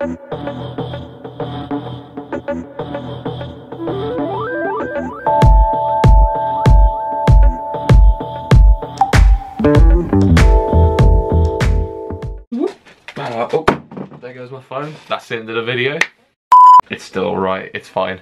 Oh, there goes my phone. That's the end of the video. It's still alright, it's fine.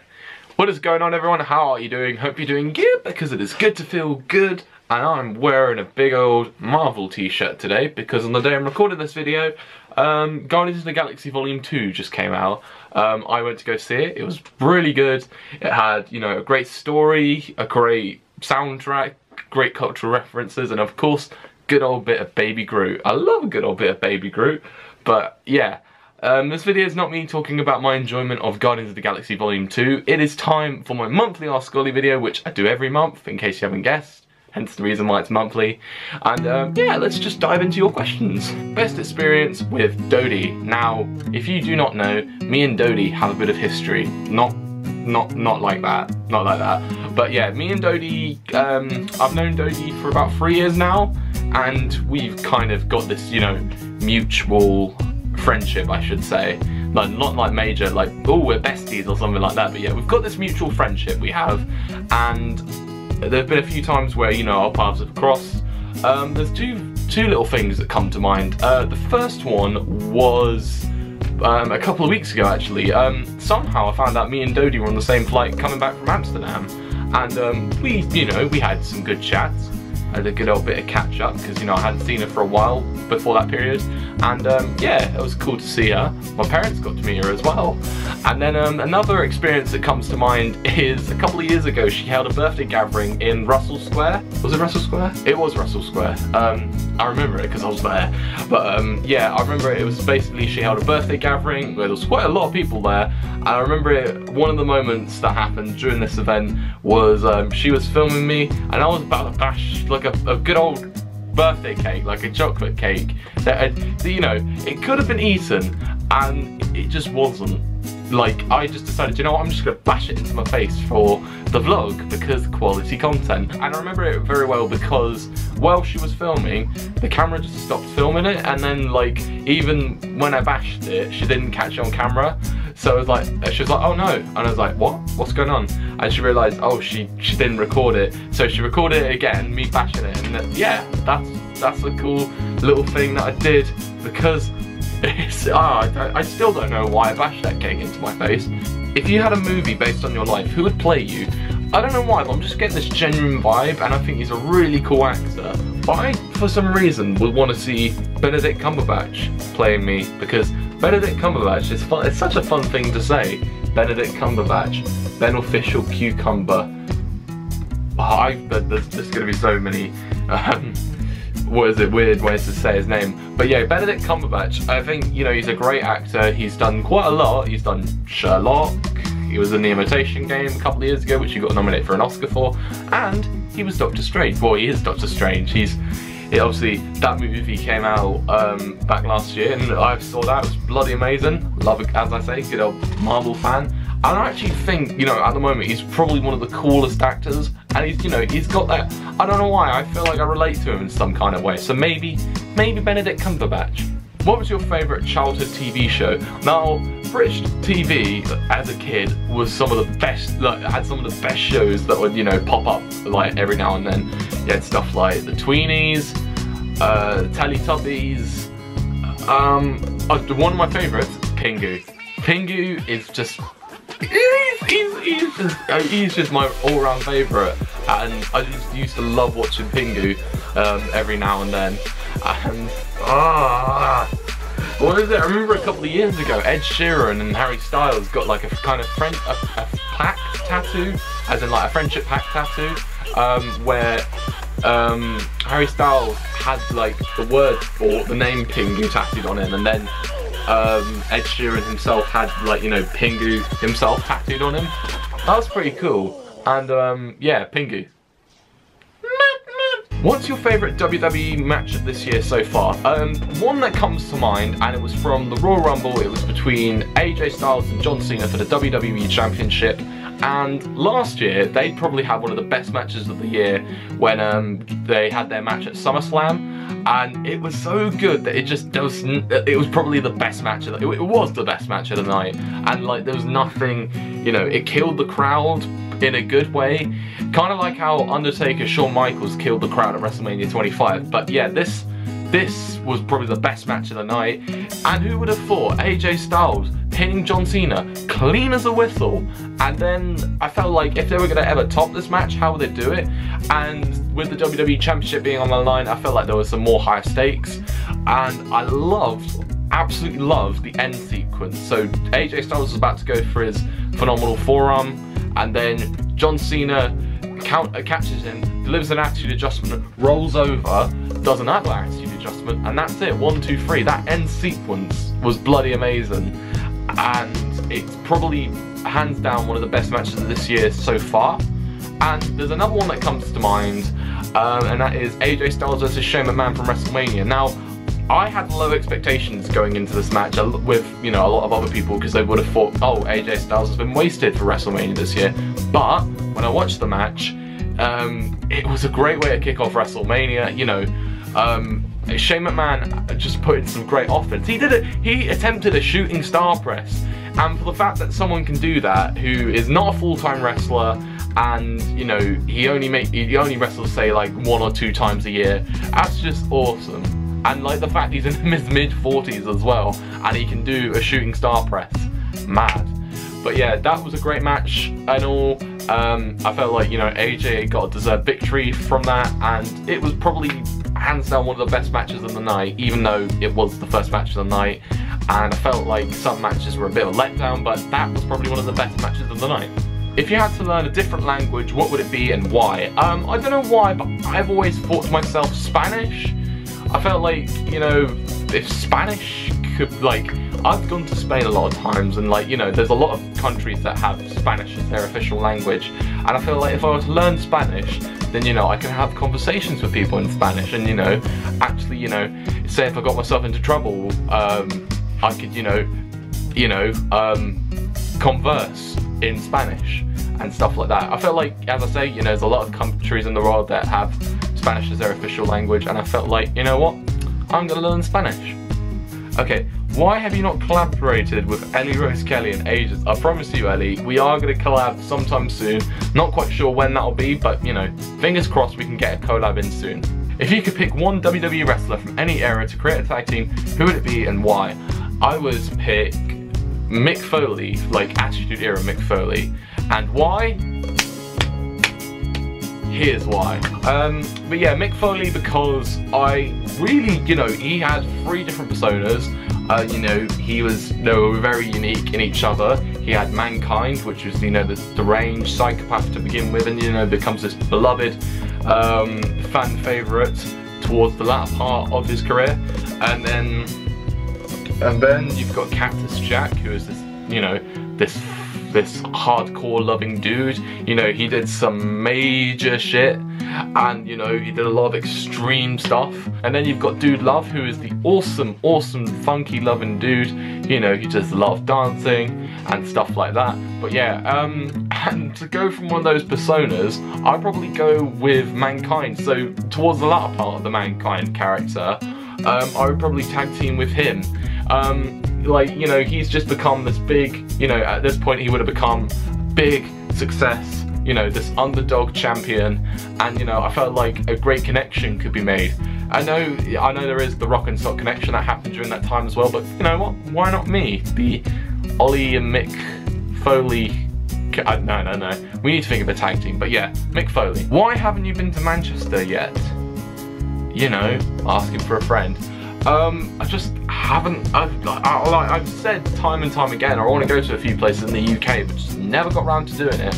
What is going on, everyone? How are you doing? Hope you're doing good, because it is good to feel good. And I'm wearing a big old Marvel t-shirt today, because on the day I'm recording this video, Guardians of the Galaxy Volume 2 just came out. I went to go see it. It was really good. It had, you know, a great story, a great soundtrack, great cultural references, and of course, good old bit of Baby Groot. I love a good old bit of Baby Groot. But yeah, this video is not me talking about my enjoyment of Guardians of the Galaxy Volume 2. It is time for my monthly Ask Scully video, which I do every month, in case you haven't guessed. Hence the reason why it's monthly. And yeah, let's just dive into your questions. Best experience with Dodi. Now, if you do not know, me and Dodi have a bit of history. Not like that. Not like that. But yeah, me and Dodi, I've known Dodi for about 3 years now. And we've kind of got this, you know, mutual friendship, I should say. Like, not like major, like, oh, we're besties or something like that. But yeah, we've got this mutual friendship we have. And there have been a few times where, you know, our paths have crossed. There's two little things that come to mind. The first one was a couple of weeks ago, actually. Somehow I found out me and Dodi were on the same flight coming back from Amsterdam. And we, you know, we had some good chats. I had a good old bit of catch up, because, you know, I hadn't seen her for a while before that period. And yeah, it was cool to see her. My parents got to meet her as well. And then another experience that comes to mind is a couple of years ago, she held a birthday gathering in Russell Square. Was it Russell Square? It was Russell Square. I remember it because I was there. But yeah, I remember it was basically she held a birthday gathering where there was quite a lot of people there. And I remember one of the moments that happened during this event was she was filming me, and I was about to bash like a good old birthday cake, like a chocolate cake that, you know, it could have been eaten, and it just wasn't. Like, I just decided, you know what, I'm just gonna bash it into my face for the vlog, because quality content. And I remember it very well because while she was filming, the camera just stopped filming it, and then, like, even when I bashed it, she didn't catch it on camera. So I was like, she was like, oh no. And I was like, what? What's going on? And she realised, oh, she didn't record it. So she recorded it again, me bashing it. And yeah, that's a cool little thing that I did, because it's, I still don't know why I bashed that cake into my face. If you had a movie based on your life, who would play you? I don't know why, but I'm just getting this genuine vibe, and I think he's a really cool actor. But I, for some reason, would want to see Benedict Cumberbatch playing me, because Benedict Cumberbatch is fun. It's such a fun thing to say. Benedict Cumberbatch, Beneficial Cucumber. Oh, there's going to be so many, what is it, weird ways to say his name. But yeah, Benedict Cumberbatch, I think, you know, he's a great actor. He's done quite a lot. He's done Sherlock. He was in The Imitation Game a couple of years ago, which he got nominated for an Oscar for. And he was Doctor Strange. Well, he is Doctor Strange. Obviously, that movie came out back last year, and I saw that. It was bloody amazing. Love it, as I say, good old Marvel fan. And I actually think, you know, at the moment, he's probably one of the coolest actors. And he's, you know, he's got that, I don't know why, I feel like I relate to him in some kind of way. So maybe Benedict Cumberbatch. What was your favourite childhood TV show? Now, British TV as a kid was some of the best, like, had some of the best shows that would, you know, pop up like every now and then. You had stuff like The Tweenies, Teletubbies, one of my favourites, Pingu. Pingu is just, he's just my all-round favourite, and I just used to love watching Pingu every now and then. And what is it? I remember a couple of years ago, Ed Sheeran and Harry Styles got like a kind of a pact tattoo, as in like a friendship pact tattoo, where Harry Styles had like the word or the name Pingu tattooed on him, and then Ed Sheeran himself had, like, you know, Pingu himself tattooed on him. That was pretty cool. And yeah, Pingu. What's your favourite WWE match of this year so far? One that comes to mind, and it was from the Royal Rumble. It was between AJ Styles and John Cena for the WWE Championship. And last year, they probably had one of the best matches of the year when they had their match at SummerSlam. and it was so good that it just doesn't. It was probably the best match of the, it was the best match of the night, and like there was nothing, you know, it killed the crowd in a good way, kind of like how Undertaker Shawn Michaels killed the crowd at WrestleMania 25. But yeah, this was probably the best match of the night, and who would have thought AJ Styles pinning John Cena clean as a whistle? And then I felt like if they were going to ever top this match, how would they do it? And with the WWE Championship being on the line, I felt like there was some more higher stakes, and I absolutely loved the end sequence. So AJ Styles was about to go for his phenomenal forearm, and then John Cena catches him, delivers an attitude adjustment, rolls over, does another attitude adjustment, and that's it. 1, 2, 3. That end sequence was bloody amazing, and it's probably hands down one of the best matches of this year so far. And there's another one that comes to mind, and that is AJ Styles versus Shane McMahon from WrestleMania. Now, I had low expectations going into this match with, you know, a lot of other people, because they would have thought, oh, AJ Styles has been wasted for WrestleMania this year. But when I watched the match, it was a great way to kick off WrestleMania. You know, Shane McMahon just put in some great offense. He attempted a shooting star press, and for the fact that someone can do that, who is not a full-time wrestler, and you know he only wrestles say like 1 or 2 times a year, that's just awesome. And like the fact he's in his mid-40s as well, and he can do a shooting star press, mad. But yeah, that was a great match and all. I felt like, you know, AJ got a deserved victory from that, and it was probably hands down one of the best matches of the night, even though it was the first match of the night. And I felt like some matches were a bit of a letdown, but that was probably one of the best matches of the night. If you had to learn a different language, what would it be and why? I don't know why, but I've always thought to myself, Spanish. I felt like, you know, if Spanish could, like, I've gone to Spain a lot of times, and like, you know, there's a lot of countries that have Spanish as their official language, and I feel like if I were to learn Spanish, then, you know, I can have conversations with people in Spanish, and, you know, actually, you know, say if I got myself into trouble, I could, you know, converse in Spanish and stuff like that. I felt like, as I say, you know, there's a lot of countries in the world that have Spanish as their official language, and I felt like, you know what, I'm gonna learn Spanish. Okay, why have you not collaborated with Elias Kelly in ages? I promise you, Ellie, we are going to collab sometime soon. Not quite sure when that'll be, but, you know, fingers crossed we can get a collab in soon. If you could pick one WWE wrestler from any era to create a tag team, who would it be and why? I would pick Mick Foley, like Attitude Era Mick Foley. And why? Here's why. But yeah, Mick Foley, because I really, you know, he had 3 different personas. You know, they were very unique in each other. He had Mankind, which was, you know, the deranged psychopath to begin with, and, you know, becomes this beloved fan favourite towards the latter part of his career. And then you've got Cactus Jack, who is this, you know, this hardcore loving dude. You know, he did some major shit, and, you know, he did a lot of extreme stuff. And then you've got Dude Love, who is the awesome funky loving dude. You know, he just loves dancing and stuff like that. But yeah, and to go from one of those personas, I'd probably go with Mankind. So towards the latter part of the Mankind character, I would probably tag team with him. Like, you know, he's just become this big, you know, at this point he would have become big success, you know, this underdog champion, and, you know, I felt like a great connection could be made. I know there is the Rock and Sock connection that happened during that time as well, but you know what, why not me? The Ollie and Mick Foley, no, we need to think of a tag team, but yeah, Mick Foley. Why haven't you been to Manchester yet? You know, asking for a friend. I just haven't, I've said time and time again, I want to go to a few places in the UK, but just never got around to doing it.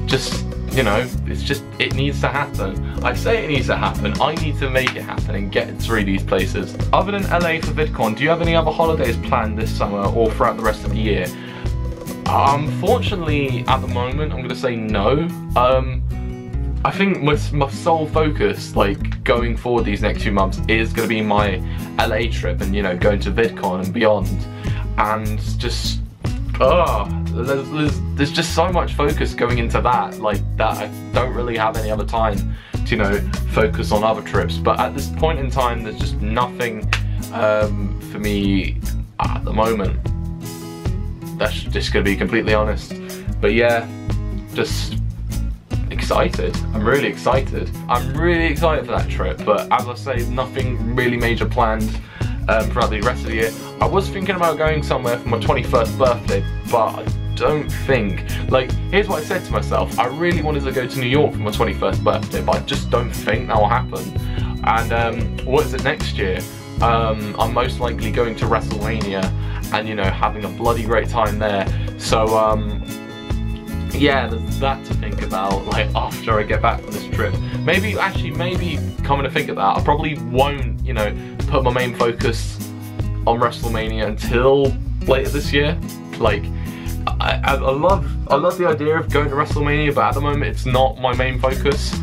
Just, you know, it's just, it needs to happen. I say it needs to happen, I need to make it happen and get through these places. Other than LA for VidCon, do you have any other holidays planned this summer or throughout the rest of the year? Unfortunately, at the moment, I'm going to say no. I think my sole focus, like, going forward these next few months is going to be my LA trip and, you know, going to VidCon and beyond. And just, there's just so much focus going into that, like, that I don't really have any other time just, you know, focus on other trips. But at this point in time, there's just nothing for me at the moment. That's just gonna be completely honest. But yeah, just excited. I'm really excited. I'm really excited for that trip. But as I say, nothing really major planned throughout the rest of the year. I was thinking about going somewhere for my 21st birthday, but I don't think, like, here's what I said to myself. I really wanted to go to New York for my 21st birthday, but I just don't think that will happen. And what is it next year? I'm most likely going to WrestleMania and, you know, having a bloody great time there. So yeah, there's that to think about, like, after I get back from this trip. Maybe coming to think of that, I probably won't, you know, put my main focus on WrestleMania until later this year. Like, I love the idea of going to WrestleMania, but at the moment it's not my main focus.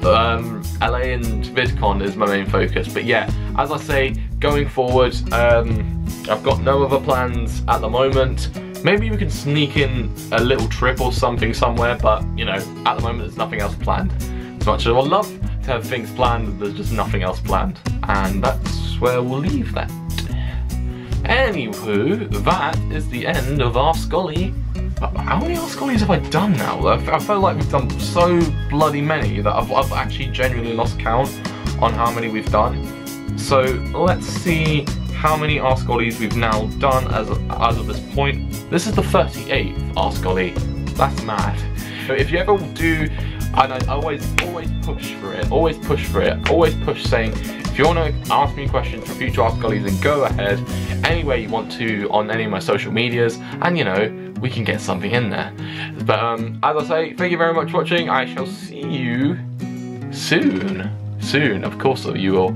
LA and VidCon is my main focus. But yeah, as I say, going forward, I've got no other plans at the moment. Maybe we can sneak in a little trip or something somewhere, but, you know, at the moment there's nothing else planned. As much as I would love to have things planned, there's just nothing else planned. And that's where we'll leave that. Anywho, that is the end of Ask Ollie. How many Ask Ollies have I done now? I feel like we've done so bloody many that I've actually genuinely lost count on how many we've done. So let's see how many Ask Ollies we've now done as of this point. This is the 38th Ask Ollie. That's mad. So if you ever do, and I always push for it, always push saying, if you want to ask me questions for future Ask Ollies, then go ahead any way you want to on any of my social medias, and, you know, we can get something in there. But as I say, thank you very much for watching. I shall see you soon. Of course you will.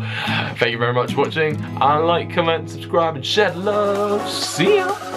Thank you very much for watching, and like, comment, subscribe, and share love. See ya.